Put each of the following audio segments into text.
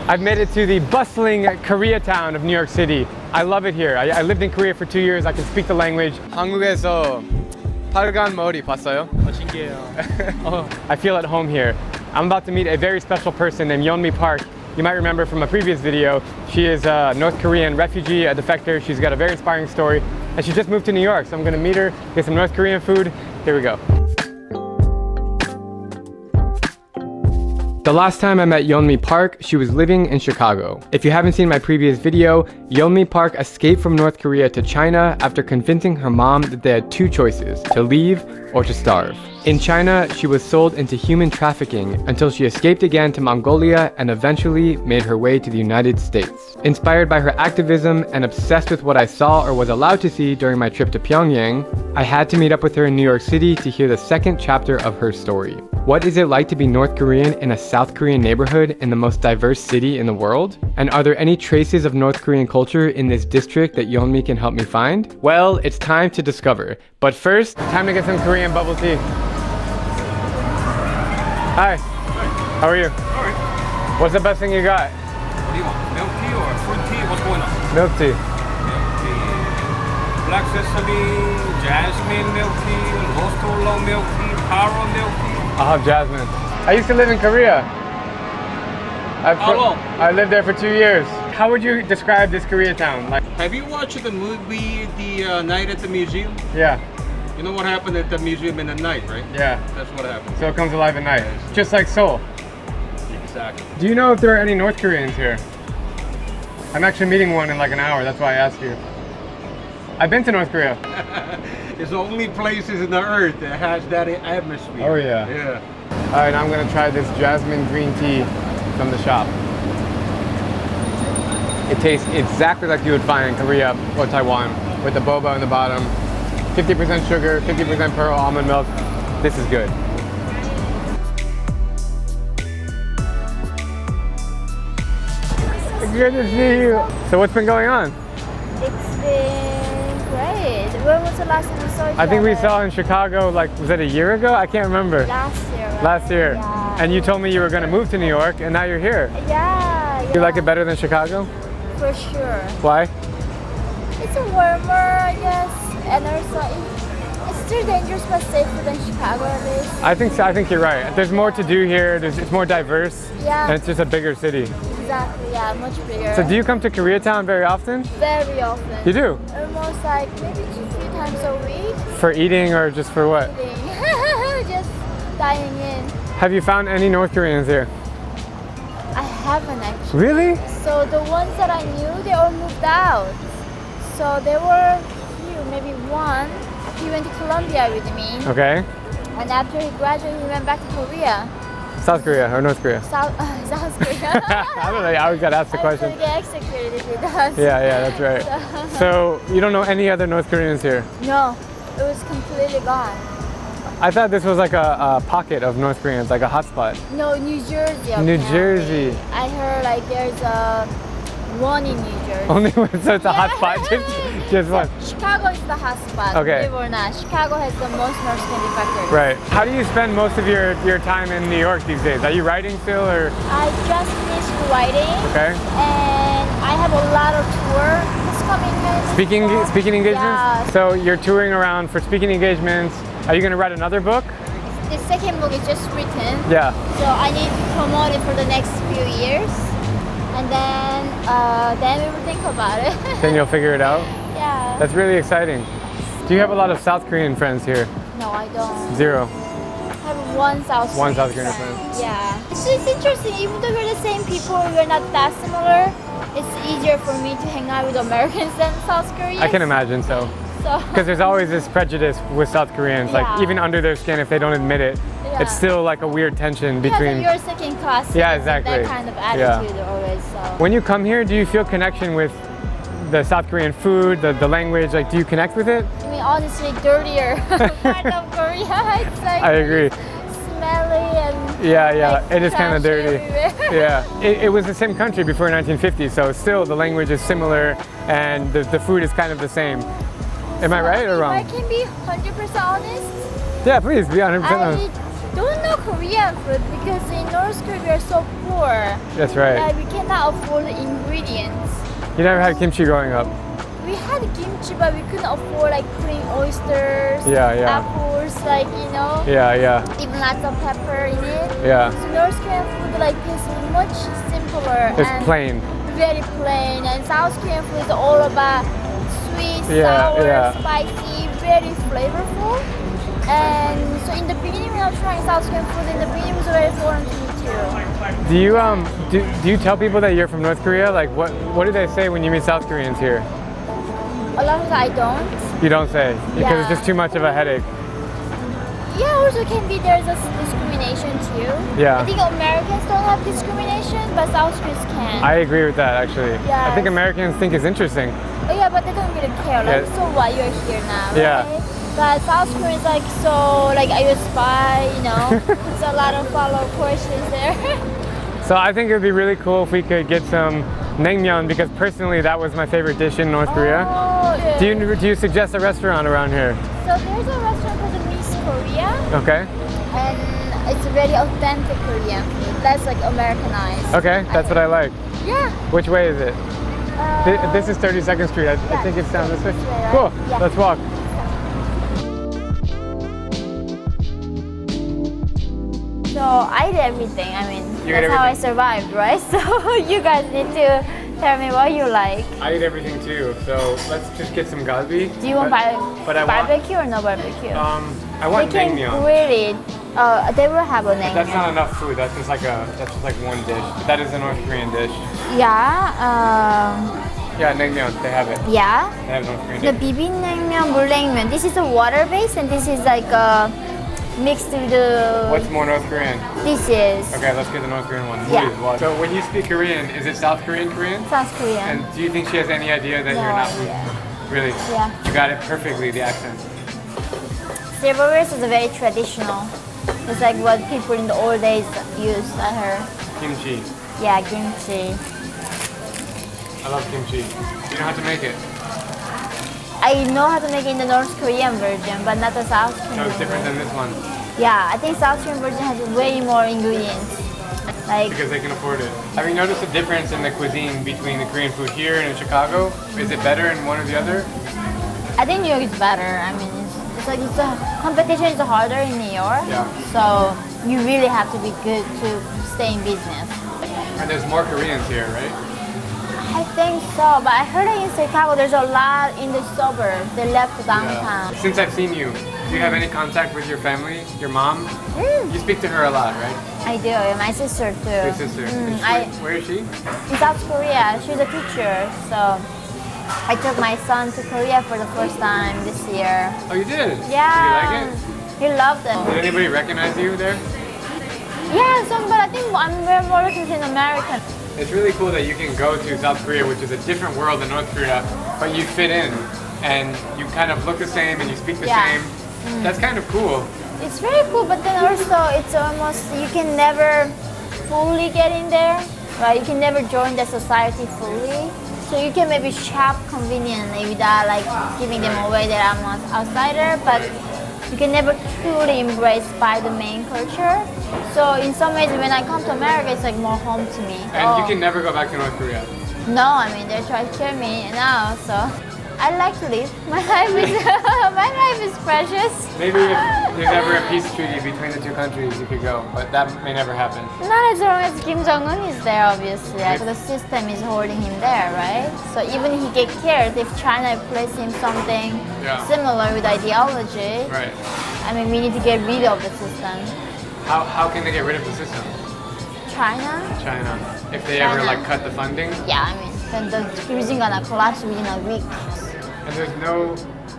I've made it to the bustling Koreatown of New York City. I love it here. I lived in Korea for 2 years. I can speak the language. 한국에서 빨간 머리 봤어요? 신기해요. I feel at home here. I'm about to meet a very special person named Yeonmi Park. You might remember from a previous video. She is a North Korean refugee, a defector. She's got a very inspiring story. And she just moved to New York, so I'm gonna meet her, get some North Korean food. Here we go. The last time I met Yeonmi Park, she was living in Chicago. If you haven't seen my previous video, Yeonmi Park escaped from North Korea to China after convincing her mom that they had two choices, to leave or to starve. In China, she was sold into human trafficking until she escaped again to Mongolia and eventually made her way to the United States. Inspired by her activism and obsessed with what I saw or was allowed to see during my trip to Pyongyang, I had to meet up with her in New York City to hear the second chapter of her story. What is it like to be North Korean in a South Korean neighborhood in the most diverse city in the world? And are there any traces of North Korean culture in this district that Yeonmi can help me find? Well, it's time to discover. But first, time to get some Korean bubble tea. Hi. How are you? Alright. What's the best thing you got? What do you want? Milk tea or fruit tea? What's going on? Milk tea. Milk tea. Black sesame, jasmine milk tea, rose oolong milk tea, taro milk tea. I'll have jasmine. I used to live in Korea. How long? I lived there for 2 years. How would you describe this Koreatown? Like, Have you watched the movie The Night at the Museum? yeah, You know what happened at the museum in the night, right? yeah. That's what happened. So it comes alive at night, just like Seoul. Exactly. Do you know if there are any North Koreans here? I'm actually meeting one in like an hour. That's why I asked you. I've been to North Korea. It's the only places in the earth that has that atmosphere. Oh, yeah. Yeah. All right, now I'm gonna try this jasmine green tea from the shop. It tastes exactly like you would find in Korea or Taiwan, with the boba in the bottom. 50% sugar, 50% pearl almond milk. This is good. Good to see you. So what's been going on? It's been great. When was the last time we saw each I think we other? saw in Chicago, like, was it a year ago? I can't remember. Last year. Right? Last year. Yeah. And you told me you were gonna move to New York, and now you're here. Yeah. You like it better than Chicago? For sure. Why? It's warmer, I guess, and also it's still dangerous but safer than Chicago at least. I think so. I think you're right. There's more to do here. It's more diverse. Yeah. And it's just a bigger city. Exactly. Yeah, much bigger. So do you come to Koreatown very often? Very often. You do? Almost like maybe 2-3 times a week. For eating or just for what? Eating. Just dining in. Have you found any North Koreans here? I haven't actually. Really? So the ones that I knew, they all moved out. So there were few, maybe one. He went to Colombia with me, Okay. and after he graduated, he went back to Korea. South Korea or North Korea? South Korea. I don't know. I always got asked the I'm question. gonna get executed if he does. Yeah, that's right. So you don't know any other North Koreans here? No, it was completely gone. I thought this was like a pocket of North Koreans, like a hotspot. No, New Jersey. New apparently. Jersey. I heard like there's one in New Jersey. Only one, so it's a hotspot, just one. Chicago is the hotspot. Okay. Believe it or not, Chicago has the most North Korean defectors. Right. How do you spend most of your time in New York these days? Are you writing still or? I just finished writing. Okay. And I have a lot of tour this coming month. Speaking engagements? Yeah. So you're touring around for speaking engagements. Are you gonna write another book? The second book is just written. Yeah. So I need to promote it for the next few years. And then we will think about it. Then you'll figure it out? Yeah. That's really exciting. Do you have a lot of South Korean friends here? No, I don't. Zero. I have one South Korean friend. friend. Yeah. It's just interesting. Even though we're the same people, we're not that similar. It's easier for me to hang out with Americans than South Koreans. I can imagine so. So. Because there's always this prejudice with South Koreans, like Yeah. even under their skin, if they don't admit it, Yeah. it's still like a weird tension Because between. you're second class. Yeah, citizen, exactly. That kind of Yeah. attitude always. So. When you come here, do you feel connection with the South Korean food, the language? Like, do you connect with it? I mean, honestly, dirtier part of Korea. It's like I agree. smelly and Yeah, like, it is kind of trash dirty. everywhere. Yeah, it was the same country before 1950, so still the language is similar and the food is kind of the same. Am I right or If I wrong? can be 100% honest, Yeah, please be 100% I honest. don't know Korean food because in North Korea we are so poor. That's right. We cannot afford the ingredients. You never had kimchi growing up. We had kimchi, but we couldn't afford like putting oysters, Yeah. apples, like Yeah. even lots of pepper in it. Yeah. So North Korean food like this is much simpler It's and plain. very plain. And South Korean food is all about sweet, Yeah, sour, yeah. spicy, very flavorful. And so in the beginning, when I was trying South Korean food, in the beginning it was very foreign to me too. Do you do you tell people that you're from North Korea? Like what do they say when you meet South Koreans here? A lot of times I don't. You don't say because it's Yeah. just too much of a headache. Yeah, also can be there's a discrimination too. Yeah. I think Americans don't have discrimination, but South Koreans can. I agree with that actually. I think Yes. Americans think it's interesting. Oh yeah, but they don't really care. Like, Yeah. so what? You're here now, Yeah. right? But South Korea is like so like, are you a spy? There's a lot of follow-up questions there. So I think it would be really cool if we could get some naengmyeon because personally that was my favorite dish in North Korea. Oh, yeah. Do you suggest a restaurant around here? So there's a restaurant called Miss Korea, Okay. and it's very authentic Korean food. That's like Americanized. Okay, that's what I like. Yeah. Which way is it? This is 32nd Street. I yeah, think it's down this way. this way, right? Cool. Yeah. Let's walk. So I did everything. I mean, You ate that's how I everything? survived, right? So you guys need to tell me what you like. I eat everything too. So let's just get some galbi. Do you want but I want barbecue or no barbecue? I want they can naengmyeon. grill it. They will have a naengmyeon. That's not enough food. That's just like one dish. But that is a North Korean dish. Yeah. Yeah, naengmyeon. They have it. Yeah. They have North Korean The dish. bibinnnaengmyeon, 물냉면. This is a water base, and this is like mixed with the. What's more North Korean? This is Okay, let's get the North Korean one. Yeah. So when you speak Korean, is it South Korean Korean? South Korean. And do you think she has any idea that you're No not from? idea. Really? Yeah. You got it perfectly, the accent. Silverware is very traditional. It's like what people in the old days used. I heard. Kimchi. Yeah, kimchi. I love kimchi. You know how to make it. I know how to make it in the North Korean version, but not the South Korean. So it's different than this one Yeah, I think South Korean version has way more ingredients. Like, because they can afford it. Have you noticed a difference in the cuisine between the Korean food here and in Chicago? Is it better in one or the other? I think New York is better. I mean, it's like the competition is harder in New York. Yeah. So you really have to be good to stay in business. And there's more Koreans here, right? I think so, but I heard that in Chicago there's a lot in the suburbs. They left downtown. Since I've seen you, do you have any contact with your family, your mom? You speak to her a lot, right? I do. My sister too. Your sister. Is she- where is she? In South Korea. She's a teacher, so I took my son to Korea for the first time this year. Oh, you did? Yeah. Did you like it? He loved it. Did anybody recognize you there? Yeah, some, but I think I'm very more looking in American. It's really cool that you can go to South Korea, which is a different world than North Korea, but you fit in and you kind of look the same and you speak the Yeah. same. That's kind of cool. It's very cool, but then also it's almost you can never fully get in there, right? You can never join the society fully. So you can maybe shop conveniently without like giving them away that I'm an outsider, but you can never truly embrace by the main culture. So in some ways, when I come to America, it's like more home to me. And you can never go back to North Korea. No, I mean they're trying to kill me now, so I like to live. My life is my life is precious. Maybe if there's ever a peace treaty between the two countries, you could go, but that may never happen. Not as long as Kim Jong-un is there, obviously. Like, the system is holding him there, right? So even if he get killed, if China plays him something Yeah. similar with ideology, Right. I mean, we need to get rid of the system. How can they get rid of the system? China? China. If they ever China. like cut the funding, Yeah, I mean, then the cuisine gonna collapse within a week. and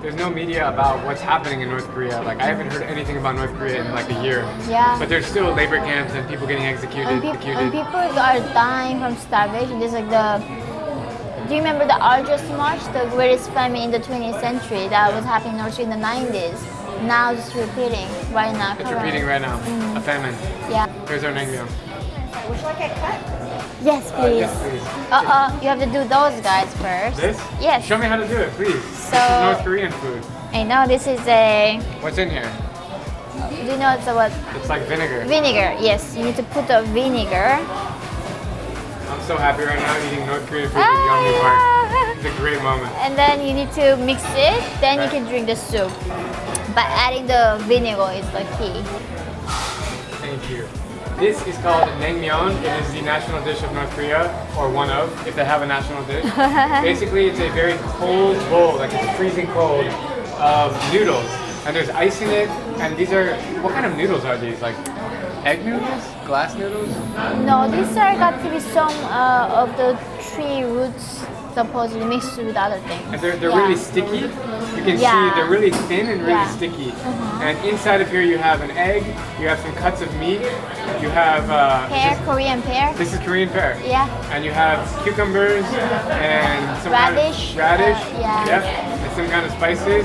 there's no media about what's happening in North Korea. Like I haven't heard anything about North Korea in like a year. Yeah. But there's still labor camps and people getting executed. And people are dying from starvation. There's like do you remember the Argos March, the greatest famine in the 20th century that was happening also in the 90s? Now it's repeating right now. It's currently. repeating right now. A famine. Yeah. Here's our naengmyeon. Would you like a cut? Yes, please. Yes, please. You have to do those guys first. This? Yes. Show me how to do it, please. So- This is North Korean food. I know this is a What's in here? Do you know it's what? It's like vinegar. Vinegar. Yes, you need to put the vinegar. I'm so happy right now eating North Korean food with Yeonmi Park. It's a great moment. And then you need to mix it. Then you Right. can drink the soup. But adding the vinegar is the key. Thank you. This is called naengmyeon. It is the national dish of North Korea, or one of, if they have a national dish. Basically, it's a very cold bowl, like it's freezing cold, of noodles. And there's ice in it. And these are, what kind of noodles are these? Like egg noodles? Glass noodles? No, these are got to be some of the tree roots supposedly mixed with other things. And they're Yeah. really sticky. You can Yeah. see they're really thin and really Yeah. sticky. And inside of here you have an egg, you have some cuts of meat, you have Pear, Korean pear. this is Korean pear. Yeah. And you have cucumbers and some Radish. kind of radish. Yeah. Yep. And some kind of spices.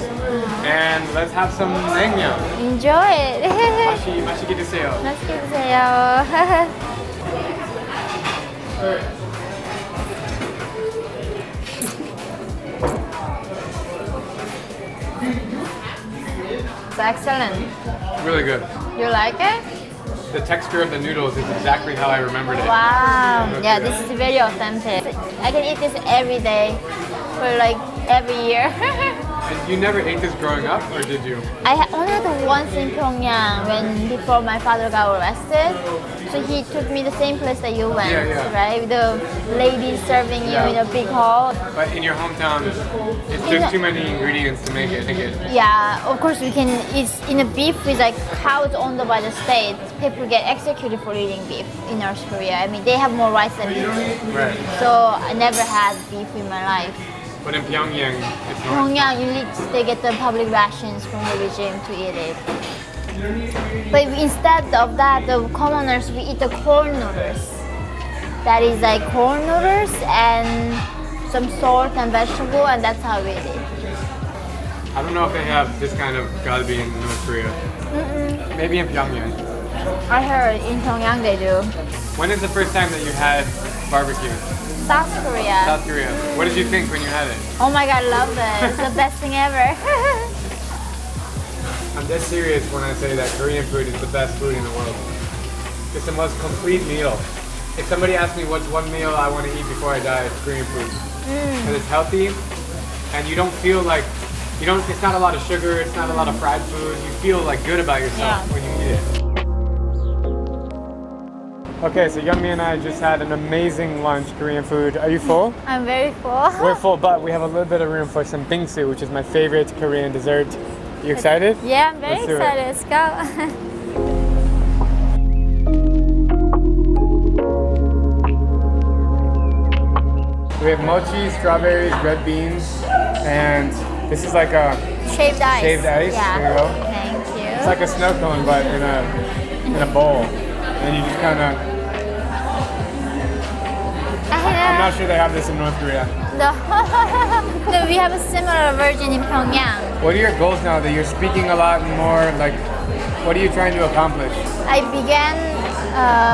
And let's have some naengmyeon. Enjoy it. 맛있게 드세요. 맛있게 드세요. It's excellent. Really good. You like it? The texture of the noodles is exactly how I remembered it. Wow. Yeah, this is very authentic. I can eat this every day for like every year. And you never ate this growing up, or did you? I only had it once in Pyongyang before my father got arrested. So he took me the same place that you went, Yeah, yeah. right? With the ladies serving you Yeah. in a big hall. But in your hometown, there's too many ingredients to make it. Yeah, of course we can. It's in a beef is like cows owned by the state. People get executed for eating beef in North Korea. I mean, they have more rights than we do. Right. So I never had beef in my life. But in Pyongyang, it's not. Pyongyang, they get the public rations from the regime to eat it. But instead of that, the commoners, we eat the corn noodles. That is like corn noodles and some salt and vegetable, and that's how we eat it. I don't know if they have this kind of galbi in North Korea. Maybe in Pyongyang. I heard in Pyongyang they do. When is the first time that you had barbecue? South Korea. South Korea. What did you think when you had it? Oh my god, I love it. It's the best thing ever. I'm dead serious when I say that Korean food is the best food in the world. It's the most complete meal. If somebody asks me what's one meal I want to eat before I die, it's Korean food. Because it's healthy, and you don't feel like, it's not a lot of sugar, it's not a lot of fried food. You feel like good about yourself Yeah. when you eat it. Okay, so Yeonmi and I just had an amazing lunch, Korean food. Are you full? I'm very full. We're full, but we have a little bit of room for some bingsu, which is my favorite Korean dessert. You excited? Yeah, I'm very Let's do it. excited. Let's go. We have mochi, strawberries, red beans, and this is like a Shaved ice. Shaved ice, Yeah. there you go. Thank you. it's like a snow cone, but in a bowl, and you just kind of. I'm not sure they have this in North Korea. No, we have a similar version in Pyongyang. What are your goals now that you're speaking a lot more? Like, what are you trying to accomplish? I began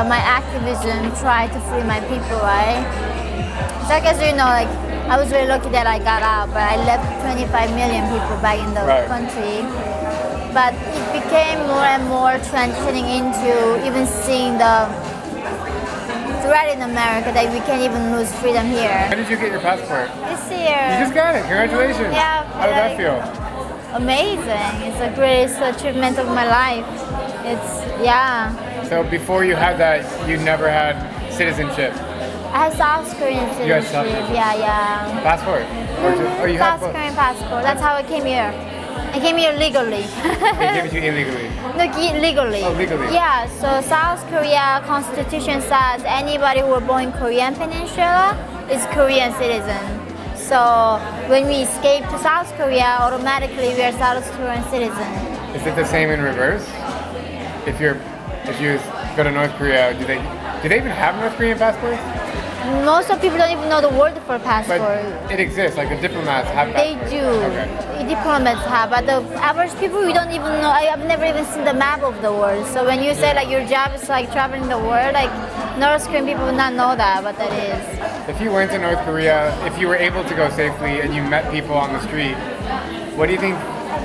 my activism, try to free my people, right? So like as you know, like I was very lucky that I got out, but I left 25 million people back in the Right. country. But it became more and more transitioning into even seeing the threat in America that we can't even lose freedom here. When did you get your passport? This year. You just got it. Congratulations. Yeah, How did that like- feel? Amazing. It's the greatest achievement of my life. It's, yeah. So before you had that, you never had citizenship, I have South Korean You have South citizenship. Korean. Yeah. passport, or you have South both? Korean passport. That's how I came here. I came here legally. They give it to you illegally. No, legally. Oh, legally. Yeah, so South Korea constitution says anybody who was born in Korean Peninsula is Korean citizen. So when we escape to South Korea, automatically we are South Korean citizen. Is it the same in reverse? If you go to North Korea, do they even have North Korean passports? Most of people don't even know the word for But passport. it exists. Like the diplomats have They passports. do. Okay. Diplomats have, but the average people, we don't even know. I've never even seen the map of the world. So when you say like your job is like traveling the world, like North Korean people would not know that, what that is. If you went to North Korea, if you were able to go safely and you met people on the street, what do you think?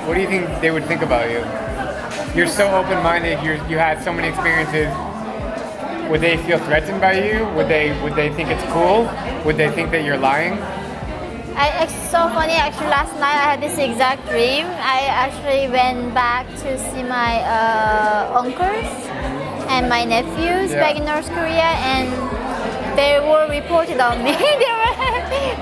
What do you think they would think about you? You're so open-minded. You had so many experiences. Would they feel threatened by you? Would they think it's cool? Would they think that you're lying? It's so funny. Actually, last night I had this exact dream. I actually went back to see my uncles and my nephews back in North Korea, and they were reported on me.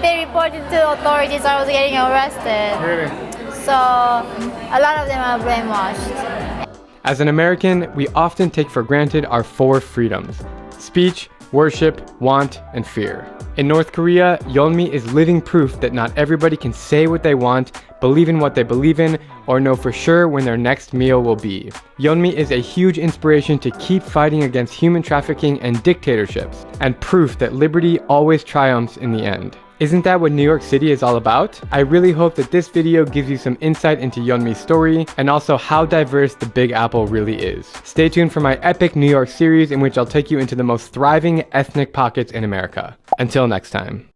They reported to authorities I was getting arrested. Really? So a lot of them are brainwashed. As an American, we often take for granted our 4 freedoms: speech, worship, want, and fear. In North Korea, Yeonmi is living proof that not everybody can say what they want, believe in what they believe in, or know for sure when their next meal will be. Yeonmi is a huge inspiration to keep fighting against human trafficking and dictatorships, and proof that liberty always triumphs in the end. Isn't that what New York City is all about? I really hope that this video gives you some insight into Yeonmi's story, and also how diverse the Big Apple really is. Stay tuned for my epic New York series in which I'll take you into the most thriving ethnic pockets in America. Until next time.